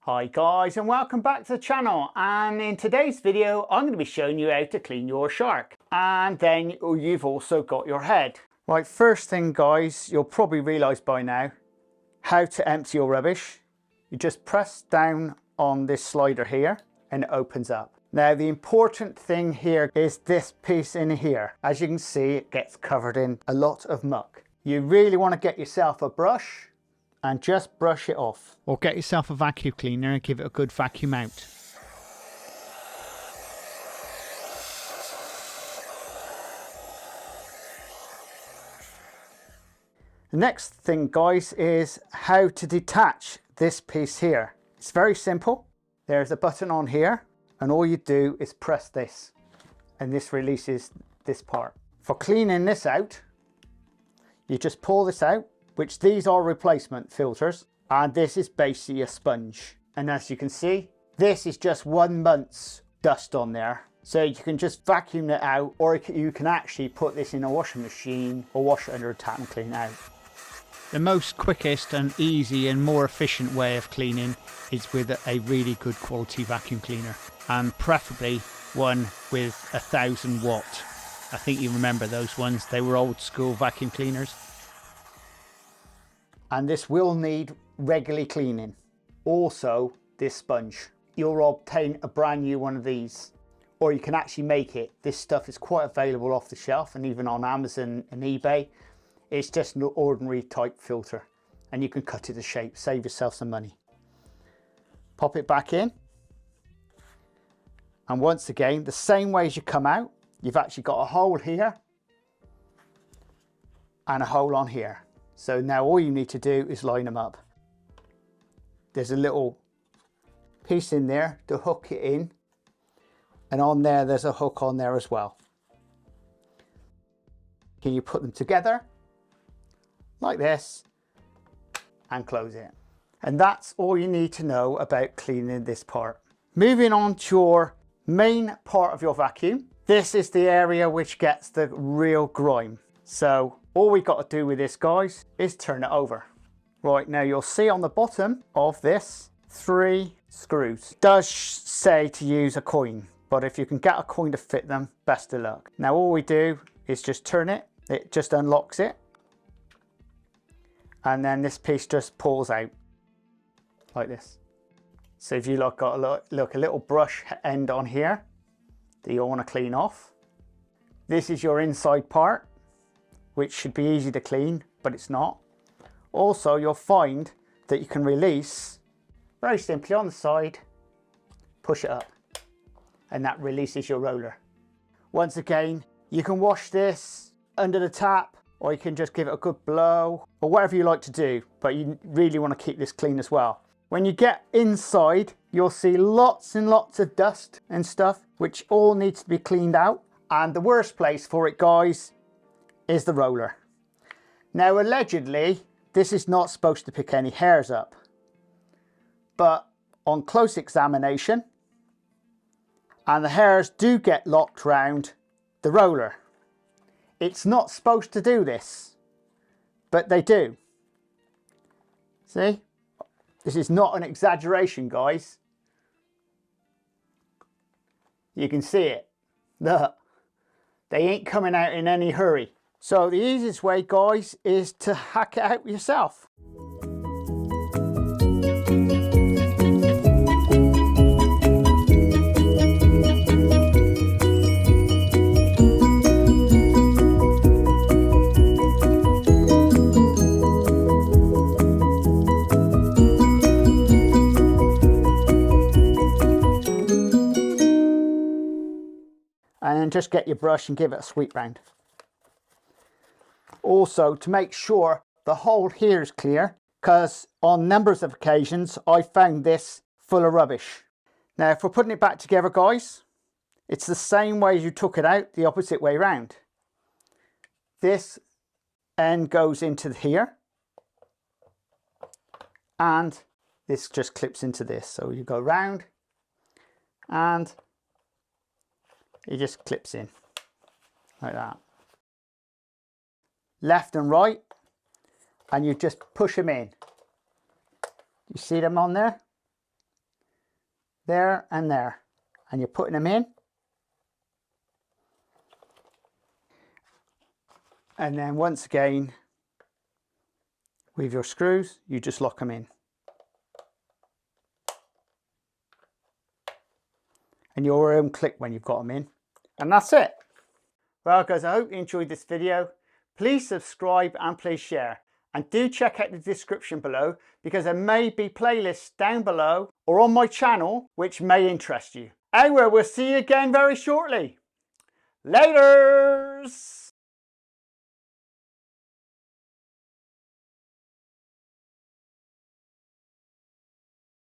Hi guys, and welcome back to the channel. And in today's video I'm going to be showing you how to clean your shark, and then you've also got your head. Right, first thing guys, you'll probably realise by now how to empty your rubbish. You just press down on this slider here and it opens up. Now the important thing here is this piece in here. As you can see, it gets covered in a lot of muck. You really want to get yourself a brush and just brush it off. Or get yourself a vacuum cleaner and give it a good vacuum out. The next thing guys is how to detach this piece here. It's very simple. There's a button on here and all you do is press this and this releases this part. For cleaning this out, you just pull this out, which these are replacement filters, and this is basically a sponge. And as you can see, this is just 1 month's dust on there. So you can just vacuum it out, or you can actually put this in a washing machine or wash it under a tap and clean it out. The most quickest and easy and more efficient way of cleaning is with a really good quality vacuum cleaner, and preferably one with 1000 watt. I think you remember those ones, they were old school vacuum cleaners. And this will need regularly cleaning. Also this sponge, you'll obtain a brand new one of these, or you can actually make it. This stuff is quite available off the shelf and even on Amazon and eBay. It's just an ordinary type filter and you can cut it to shape, save yourself some money. Pop it back in, and once again the same way as you come out, you've actually got a hole here and a hole on here. So now all you need to do is line them up. There's a little piece in there to hook it in, and on there there's a hook on there as well. Can you put them together like this and close it? And that's all you need to know about cleaning this part. Moving on to your main part of your vacuum. This is the area which gets the real grime. So all we got to do with this guys is turn it over. Right, now you'll see on the bottom of this 3 screws. It does say to use a coin, but if you can get a coin to fit them, best of luck. Now all we do is just turn it, it just unlocks it, and then this piece just pulls out like this. So if you got a little brush end on here that you want to clean off, this is your inside part, which should be easy to clean, but it's not. Also, you'll find that you can release very simply on the side, push it up, and that releases your roller. Once again, you can wash this under the tap, or you can just give it a good blow, or whatever you like to do, but you really want to keep this clean as well. When you get inside, you'll see lots and lots of dust and stuff, which all needs to be cleaned out. And the worst place for it, guys, is the roller. Now allegedly this is not supposed to pick any hairs up, but on close examination, and the hairs do get locked round the roller. It's not supposed to do this, but they do. See, this is not an exaggeration guys. You can see it. Look, they ain't coming out in any hurry. So the easiest way guys is to hack it out yourself. And then just get your brush and give it a sweep round. Also, to make sure the hole here is clear, because on numbers of occasions I found this full of rubbish. Now if we're putting it back together guys, it's the same way as you took it out, the opposite way round. This end goes into here and this just clips into this. So you go round and it just clips in like that. Left and right, and you just push them in. You see them on there? there and there, and you're putting them in. And then once again, with your screws, you just lock them in. And you'll click when you've got them in. And that's it. Well guys, I hope you enjoyed this video. Please subscribe and please share. And do check out the description below, because there may be playlists down below or on my channel which may interest you. Anyway, we'll see you again very shortly. Laters!